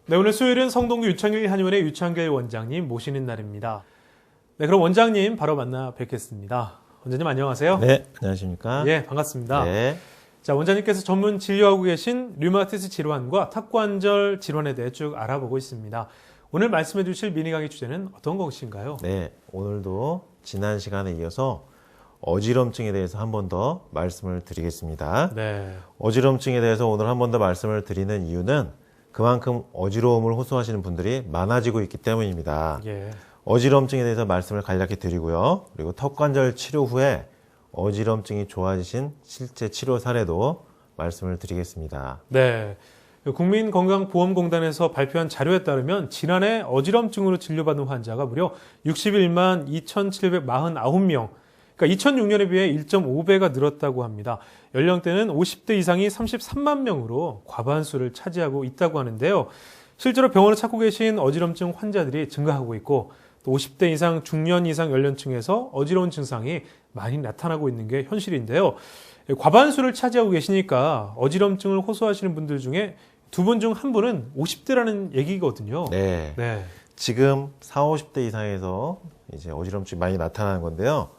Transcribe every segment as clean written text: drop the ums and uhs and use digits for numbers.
네, 오늘 수요일은 성동구 유창길 한의원의 유창길 원장님 모시는 날입니다. 네, 그럼 원장님 바로 만나 뵙겠습니다. 원장님 안녕하세요. 네, 안녕하십니까? 예, 반갑습니다. 네. 자, 원장님께서 전문 진료하고 계신 류마티스 질환과 턱관절 질환에 대해 쭉 알아보고 있습니다. 오늘 말씀해 주실 미니 강의 주제는 어떤 것인가요? 네, 오늘도 지난 시간에 이어서 어지럼증에 대해서 한 번 더 말씀을 드리겠습니다. 네. 어지럼증에 대해서 오늘 한 번 더 말씀을 드리는 이유는 그만큼 어지러움을 호소하시는 분들이 많아지고 있기 때문입니다. 예. 어지럼증에 대해서 말씀을 간략히 드리고요. 그리고 턱관절 치료 후에 어지럼증이 좋아지신 실제 치료 사례도 말씀을 드리겠습니다. 네. 국민건강보험공단에서 발표한 자료에 따르면 지난해 어지럼증으로 진료받은 환자가 무려 61만 2,749명, 그러니까 2006년에 비해 1.5배가 늘었다고 합니다. 연령대는 50대 이상이 33만 명으로 과반수를 차지하고 있다고 하는데요. 실제로 병원을 찾고 계신 어지럼증 환자들이 증가하고 있고 또 50대 이상 중년 이상 연령층에서 어지러운 증상이 많이 나타나고 있는 게 현실인데요. 과반수를 차지하고 계시니까 어지럼증을 호소하시는 분들 중에 두 분 중 한 분은 50대라는 얘기거든요. 네. 네. 지금 40, 50대 이상에서 이제 어지럼증이 많이 나타나는 건데요.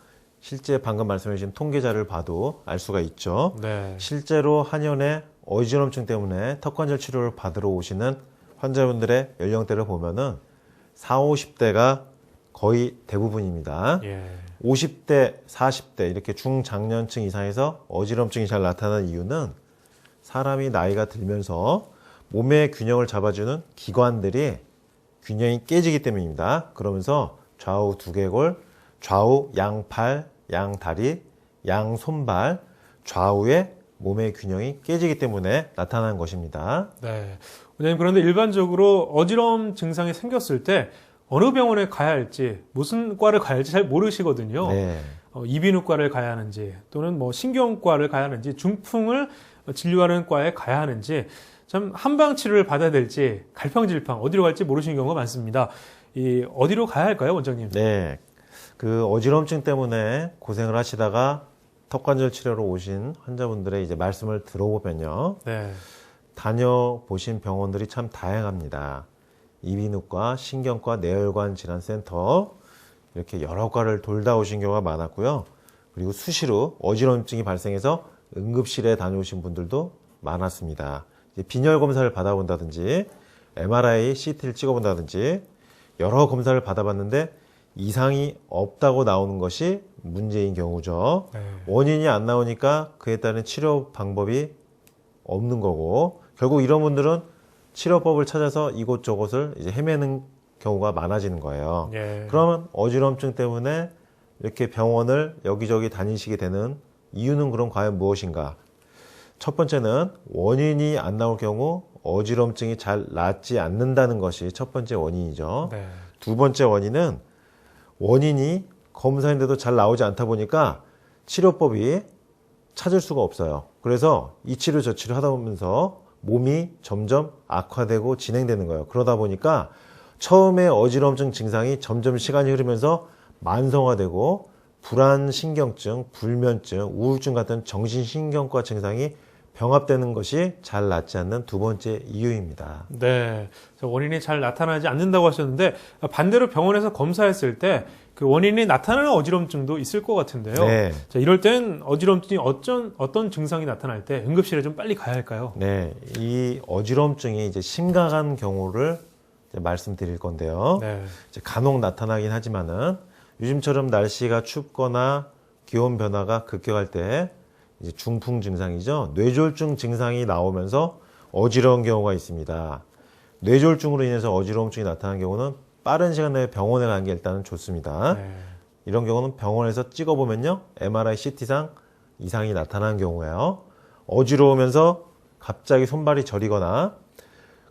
실제 방금 말씀해 주신 통계자를 봐도 알 수가 있죠. 네. 실제로 한의원에 어지럼증 때문에 턱관절 치료를 받으러 오시는 환자분들의 연령대를 보면은 40, 50대가 거의 대부분입니다. 예. 50대, 40대 이렇게 중장년층 이상에서 어지럼증이 잘 나타나는 이유는 사람이 나이가 들면서 몸의 균형을 잡아주는 기관들이 균형이 깨지기 때문입니다. 그러면서 좌우 두개골, 좌우 양팔, 양다리, 양손발, 좌우의 몸의 균형이 깨지기 때문에 나타나는 것입니다. 네. 원장님, 그런데 일반적으로 어지러움 증상이 생겼을 때 어느 병원에 가야 할지, 무슨 과를 가야 할지 잘 모르시거든요. 네. 이비인후과를 가야 하는지, 또는 뭐 신경과를 가야 하는지, 중풍을 진료하는 과에 가야 하는지, 참 한방 치료를 받아야 될지, 갈팡질팡 어디로 갈지 모르시는 경우가 많습니다. 어디로 가야 할까요, 원장님? 네. 그 어지럼증 때문에 고생을 하시다가 턱관절 치료로 오신 환자분들의 이제 말씀을 들어보면요. 네. 다녀보신 병원들이 참 다양합니다. 이비인후과, 신경과, 뇌혈관 질환센터 이렇게 여러 과를 돌다 오신 경우가 많았고요. 그리고 수시로 어지럼증이 발생해서 응급실에 다녀오신 분들도 많았습니다. 이제 빈혈 검사를 받아본다든지 MRI, CT를 찍어본다든지 여러 검사를 받아봤는데 이상이 없다고 나오는 것이 문제인 경우죠. 네. 원인이 안 나오니까 그에 따른 치료 방법이 없는 거고 결국 이런 분들은 치료법을 찾아서 이곳저곳을 이제 헤매는 경우가 많아지는 거예요. 예. 그러면 어지럼증 때문에 이렇게 병원을 여기저기 다니시게 되는 이유는 그럼 과연 무엇인가? 첫 번째는 원인이 안 나올 경우 어지럼증이 잘 낫지 않는다는 것이 첫 번째 원인이죠. 네. 두 번째 원인은 원인이 검사인데도 잘 나오지 않다 보니까 치료법이 찾을 수가 없어요. 그래서 이 치료 저 치료 하다 보면서 몸이 점점 악화되고 진행되는 거예요. 그러다 보니까 처음에 어지럼증 증상이 점점 시간이 흐르면서 만성화되고 불안신경증, 불면증, 우울증 같은 정신신경과 증상이 병합되는 것이 잘 낫지 않는 두 번째 이유입니다. 네. 원인이 잘 나타나지 않는다고 하셨는데 반대로 병원에서 검사했을 때 그 원인이 나타나는 어지럼증도 있을 것 같은데요. 네. 자, 이럴 땐 어지럼증이 어떤 증상이 나타날 때 응급실에 좀 빨리 가야 할까요? 네. 이 어지럼증이 이제 심각한 경우를 이제 말씀드릴 건데요. 네. 이제 간혹 나타나긴 하지만은 요즘처럼 날씨가 춥거나 기온 변화가 급격할 때 이제 중풍 증상이죠. 뇌졸중 증상이 나오면서 어지러운 경우가 있습니다. 뇌졸중으로 인해서 어지러움증이 나타나는 경우는 빠른 시간 내에 병원에 가는 게 일단은 좋습니다. 네. 이런 경우는 병원에서 찍어보면요. MRI, CT상 이상이 나타나는 경우예요. 어지러우면서 갑자기 손발이 저리거나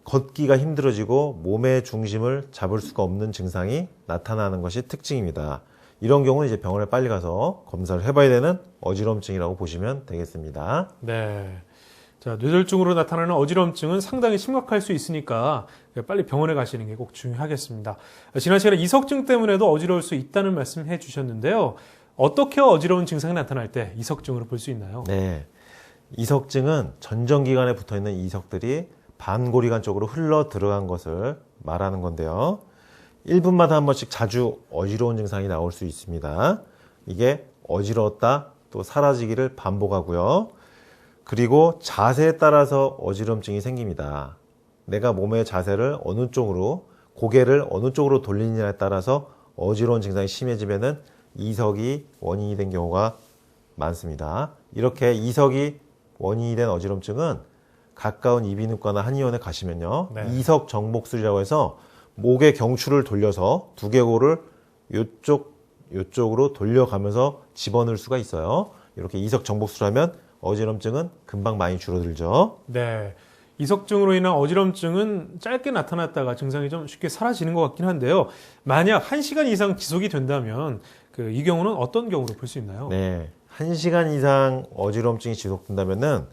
걷기가 힘들어지고 몸의 중심을 잡을 수가 없는 증상이 나타나는 것이 특징입니다. 이런 경우는 이제 병원에 빨리 가서 검사를 해봐야 되는 어지럼증이라고 보시면 되겠습니다. 네. 자, 뇌졸중으로 나타나는 어지럼증은 상당히 심각할 수 있으니까 빨리 병원에 가시는 게 꼭 중요하겠습니다. 지난 시간에 이석증 때문에도 어지러울 수 있다는 말씀 해주셨는데요. 어떻게 어지러운 증상이 나타날 때 이석증으로 볼 수 있나요? 네. 이석증은 전정기관에 붙어있는 이석들이 반고리관 쪽으로 흘러 들어간 것을 말하는 건데요. 1분마다 한 번씩 자주 어지러운 증상이 나올 수 있습니다. 이게 어지러웠다 또 사라지기를 반복하고요. 그리고 자세에 따라서 어지럼증이 생깁니다. 내가 몸의 자세를 어느 쪽으로, 고개를 어느 쪽으로 돌리느냐에 따라서 어지러운 증상이 심해지면은 이석이 원인이 된 경우가 많습니다. 이렇게 이석이 원인이 된 어지럼증은 가까운 이비인후과나 한의원에 가시면요. 네. 이석 정복술이라고 해서 목의 경추를 돌려서 두개골을 요쪽으로 돌려가면서 집어넣을 수가 있어요. 이렇게 이석 정복술을 하면 어지럼증은 금방 많이 줄어들죠. 네. 이석증으로 인한 어지럼증은 짧게 나타났다가 증상이 좀 쉽게 사라지는 것 같긴 한데요. 만약 1시간 이상 지속이 된다면 이 경우는 어떤 경우로 볼 수 있나요? 네. 1시간 이상 어지럼증이 지속된다면은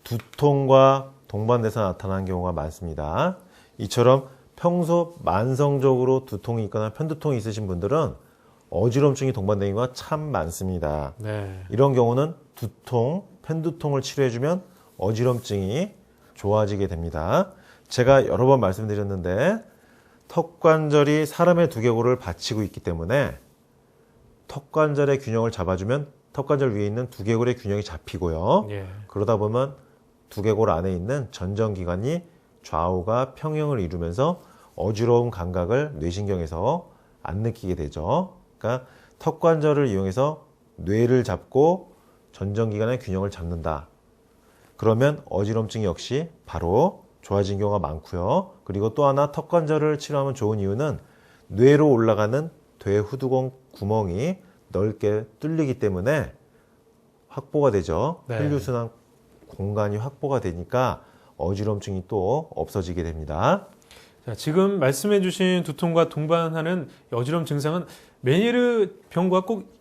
두통과 동반돼서 나타나는 경우가 많습니다. 이처럼 평소 만성적으로 두통이 있거나 편두통이 있으신 분들은 어지럼증이 동반되는 경우가 참 많습니다. 네. 이런 경우는 두통, 편두통을 치료해주면 어지럼증이 좋아지게 됩니다. 제가 여러 번 말씀드렸는데 턱관절이 사람의 두개골을 받치고 있기 때문에 턱관절의 균형을 잡아주면 턱관절 위에 있는 두개골의 균형이 잡히고요. 예. 그러다 보면 두개골 안에 있는 전정기관이 좌우가 평형을 이루면서 어지러운 감각을 뇌신경에서 안 느끼게 되죠. 그러니까 턱관절을 이용해서 뇌를 잡고 전정기관의 균형을 잡는다. 그러면 어지럼증 역시 바로 좋아진 경우가 많고요. 그리고 또 하나 턱관절을 치료하면 좋은 이유는 뇌로 올라가는 뇌후두공 구멍이 넓게 뚫리기 때문에 확보가 되죠. 네. 혈류순환 공간이 확보가 되니까 어지럼증이 또 없어지게 됩니다. 자, 지금 말씀해주신 두통과 동반하는 어지러움 증상은 메니에르 병과 꼭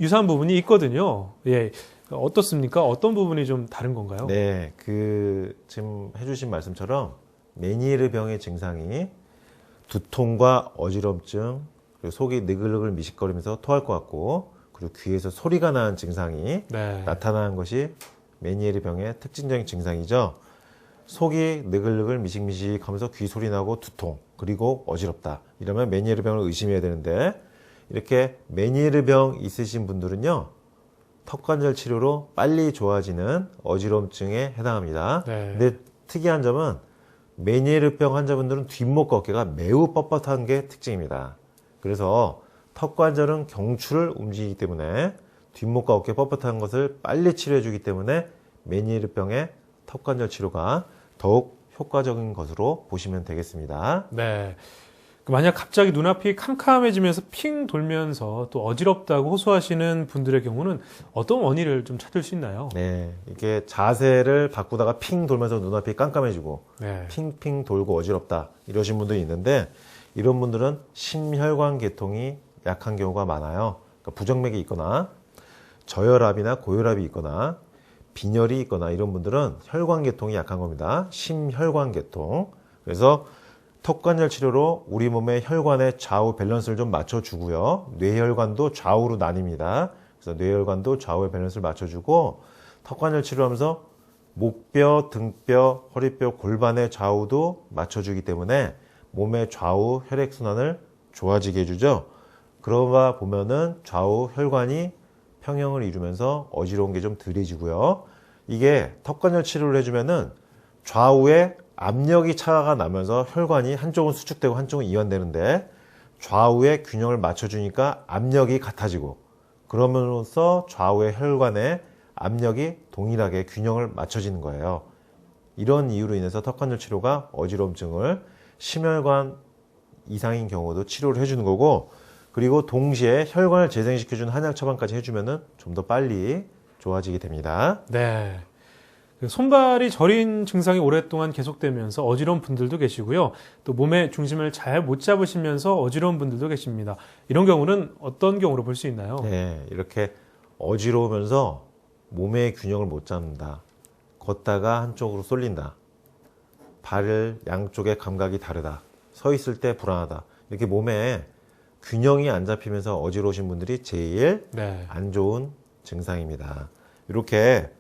유사한 부분이 있거든요. 예, 어떻습니까? 어떤 부분이 좀 다른 건가요? 네, 지금 해주신 말씀처럼 메니에르 병의 증상이 두통과 어지럼증, 그리고 속이 느글느글 미식거리면서 토할 것 같고, 그리고 귀에서 소리가 나는 증상이 네. 나타나는 것이 메니에르 병의 특징적인 증상이죠. 속이 느글느글 미식미식하면서 귀 소리 나고 두통, 그리고 어지럽다. 이러면 메니에르 병을 의심해야 되는데, 이렇게 메니에르 병 있으신 분들은요, 턱관절 치료로 빨리 좋아지는 어지럼증에 해당합니다. 네. 근데 특이한 점은 메니에르병 환자분들은 뒷목과 어깨가 매우 뻣뻣한 게 특징입니다. 그래서 턱관절은 경추를 움직이기 때문에 뒷목과 어깨 뻣뻣한 것을 빨리 치료해 주기 때문에 메니에르병의 턱관절 치료가 더욱 효과적인 것으로 보시면 되겠습니다. 네. 만약 갑자기 눈앞이 캄캄해지면서 핑 돌면서 또 어지럽다고 호소하시는 분들의 경우는 어떤 원인을 좀 찾을 수 있나요? 네, 이게 자세를 바꾸다가 핑 돌면서 눈앞이 깜깜해지고 네. 핑핑 돌고 어지럽다 이러신 분들이 있는데 이런 분들은 심혈관 계통이 약한 경우가 많아요. 그러니까 부정맥이 있거나 저혈압이나 고혈압이 있거나 빈혈이 있거나 이런 분들은 혈관 계통이 약한 겁니다. 심혈관 계통. 그래서 턱관절 치료로 우리 몸의 혈관의 좌우 밸런스를 좀 맞춰주고요. 뇌혈관도 좌우로 나뉩니다. 그래서 뇌혈관도 좌우의 밸런스를 맞춰주고 턱관절 치료하면서 목뼈, 등뼈, 허리뼈, 골반의 좌우도 맞춰주기 때문에 몸의 좌우 혈액순환을 좋아지게 해주죠. 그러다 보면은 좌우 혈관이 평형을 이루면서 어지러운 게 좀 덜해지고요. 이게 턱관절 치료를 해주면은 좌우에 압력이 차가 나면서 혈관이 한쪽은 수축되고 한쪽은 이완되는데 좌우의 균형을 맞춰주니까 압력이 같아지고 그러면서 좌우의 혈관의 압력이 동일하게 균형을 맞춰지는 거예요. 이런 이유로 인해서 턱관절 치료가 어지러움증을 심혈관 이상인 경우도 치료를 해주는 거고 그리고 동시에 혈관을 재생시켜주는 한약 처방까지 해주면 좀 더 빨리 좋아지게 됩니다. 네. 손발이 저린 증상이 오랫동안 계속되면서 어지러운 분들도 계시고요. 또 몸의 중심을 잘 못 잡으시면서 어지러운 분들도 계십니다. 이런 경우는 어떤 경우로 볼 수 있나요? 네, 이렇게 어지러우면서 몸의 균형을 못 잡는다. 걷다가 한쪽으로 쏠린다. 발을 양쪽의 감각이 다르다. 서 있을 때 불안하다. 이렇게 몸에 균형이 안 잡히면서 어지러우신 분들이 제일 네. 안 좋은 증상입니다. 이렇게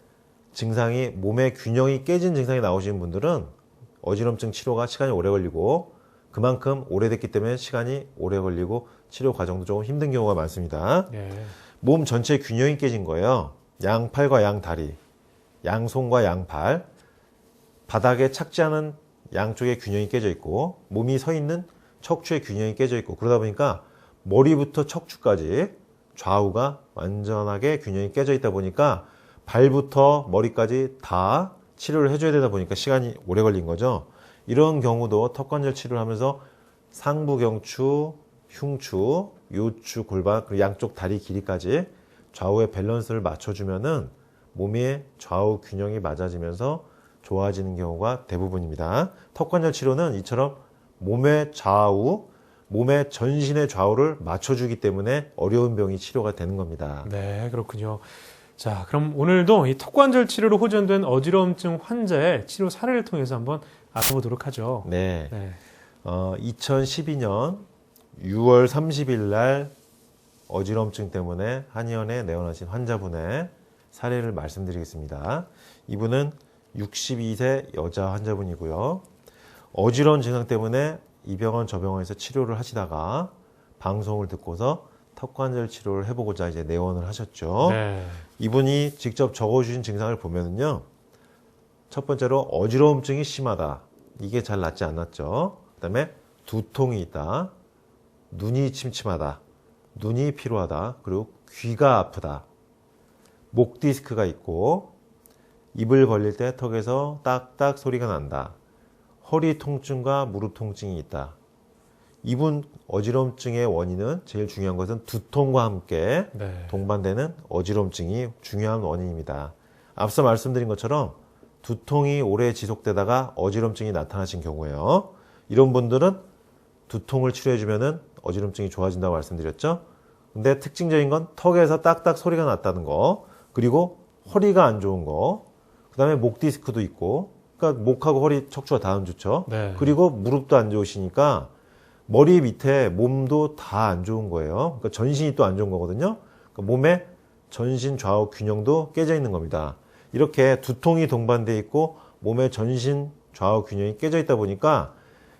증상이 몸의 균형이 깨진 증상이 나오시는 분들은 어지럼증 치료가 시간이 오래 걸리고 그만큼 오래됐기 때문에 시간이 오래 걸리고 치료 과정도 조금 힘든 경우가 많습니다. 예. 몸 전체 균형이 깨진 거예요. 양팔과 양다리, 양손과 양팔, 바닥에 착지하는 양쪽의 균형이 깨져 있고 몸이 서 있는 척추의 균형이 깨져 있고 그러다 보니까 머리부터 척추까지 좌우가 완전하게 균형이 깨져 있다 보니까 발부터 머리까지 다 치료를 해줘야 되다 보니까 시간이 오래 걸린 거죠. 이런 경우도 턱관절 치료를 하면서 상부경추, 흉추, 요추, 골반, 그리고 양쪽 다리 길이까지 좌우의 밸런스를 맞춰주면은 몸의 좌우 균형이 맞아지면서 좋아지는 경우가 대부분입니다. 턱관절 치료는 이처럼 몸의 좌우, 몸의 전신의 좌우를 맞춰주기 때문에 어려운 병이 치료가 되는 겁니다. 네, 그렇군요. 자, 그럼 오늘도 이 턱관절 치료로 호전된 어지러움증 환자의 치료 사례를 통해서 한번 알아보도록 하죠. 네. 네. 2012년 6월 30일 날 어지러움증 때문에 한의원에 내원하신 환자분의 사례를 말씀드리겠습니다. 이분은 62세 여자 환자분이고요. 어지러운 증상 때문에 이 병원 저 병원에서 치료를 하시다가 방송을 듣고서 턱관절 치료를 해보고자 이제 내원을 하셨죠. 네. 이분이 직접 적어주신 증상을 보면은요. 첫 번째로 어지러움증이 심하다. 이게 잘 낫지 않았죠. 그 다음에 두통이 있다. 눈이 침침하다. 눈이 피로하다. 그리고 귀가 아프다. 목 디스크가 있고 입을 벌릴 때 턱에서 딱딱 소리가 난다. 허리 통증과 무릎 통증이 있다. 이분 어지러움증의 원인은 제일 중요한 것은 두통과 함께 네. 동반되는 어지러움증이 중요한 원인입니다. 앞서 말씀드린 것처럼 두통이 오래 지속되다가 어지러움증이 나타나신 경우에요. 이런 분들은 두통을 치료해주면은 어지러움증이 좋아진다고 말씀드렸죠. 근데 특징적인 건 턱에서 딱딱 소리가 났다는 거, 그리고 허리가 안 좋은 거, 그 다음에 목 디스크도 있고, 그러니까 목하고 허리 척추가 다 안 좋죠. 네. 그리고 무릎도 안 좋으시니까 머리 밑에 몸도 다 안 좋은 거예요. 그러니까 전신이 또 안 좋은 거거든요. 그러니까 몸의 전신 좌우 균형도 깨져 있는 겁니다. 이렇게 두통이 동반돼 있고 몸의 전신 좌우 균형이 깨져 있다 보니까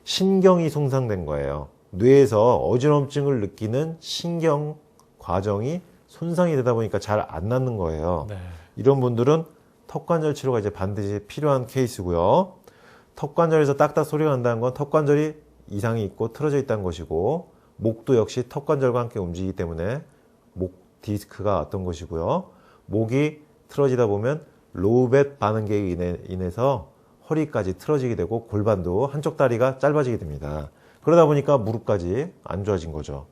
신경이 손상된 거예요. 뇌에서 어지러움증을 느끼는 신경 과정이 손상이 되다 보니까 잘 안 낫는 거예요. 네. 이런 분들은 턱관절 치료가 이제 반드시 필요한 케이스고요. 턱관절에서 딱딱 소리가 난다는 건 턱관절이 이상이 있고 틀어져 있다는 것이고, 목도 역시 턱관절과 함께 움직이기 때문에 목 디스크가 왔던 것이고요. 목이 틀어지다 보면 로우벳 반응계에 인해서 허리까지 틀어지게 되고 골반도 한쪽 다리가 짧아지게 됩니다. 그러다 보니까 무릎까지 안 좋아진 거죠.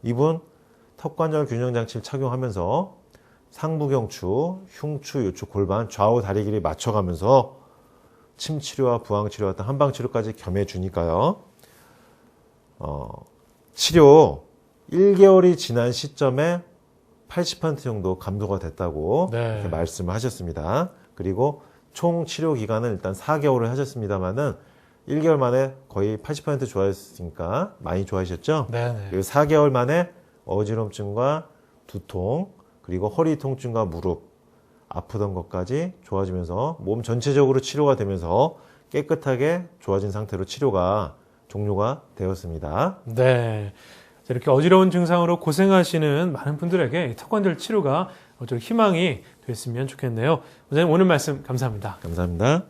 이분 턱관절 균형장치를 착용하면서 상부경추, 흉추, 요추, 골반, 좌우 다리 길이 맞춰가면서 침치료와 부항치료 같은 한방치료까지 겸해주니까요. 치료 1개월이 지난 시점에 80% 정도 감소가 됐다고 네. 이렇게 말씀을 하셨습니다. 그리고 총 치료 기간은 일단 4개월을 하셨습니다만은 1개월 만에 거의 80% 좋아졌으니까 많이 좋아지셨죠? 네. 그리고 4개월 만에 어지럼증과 두통, 그리고 허리 통증과 무릎, 아프던 것까지 좋아지면서 몸 전체적으로 치료가 되면서 깨끗하게 좋아진 상태로 치료가 종료가 되었습니다. 네. 자, 이렇게 어지러운 증상으로 고생하시는 많은 분들에게 턱관절 치료가 좀 희망이 됐으면 좋겠네요. 원장님 오늘 말씀 감사합니다. 감사합니다.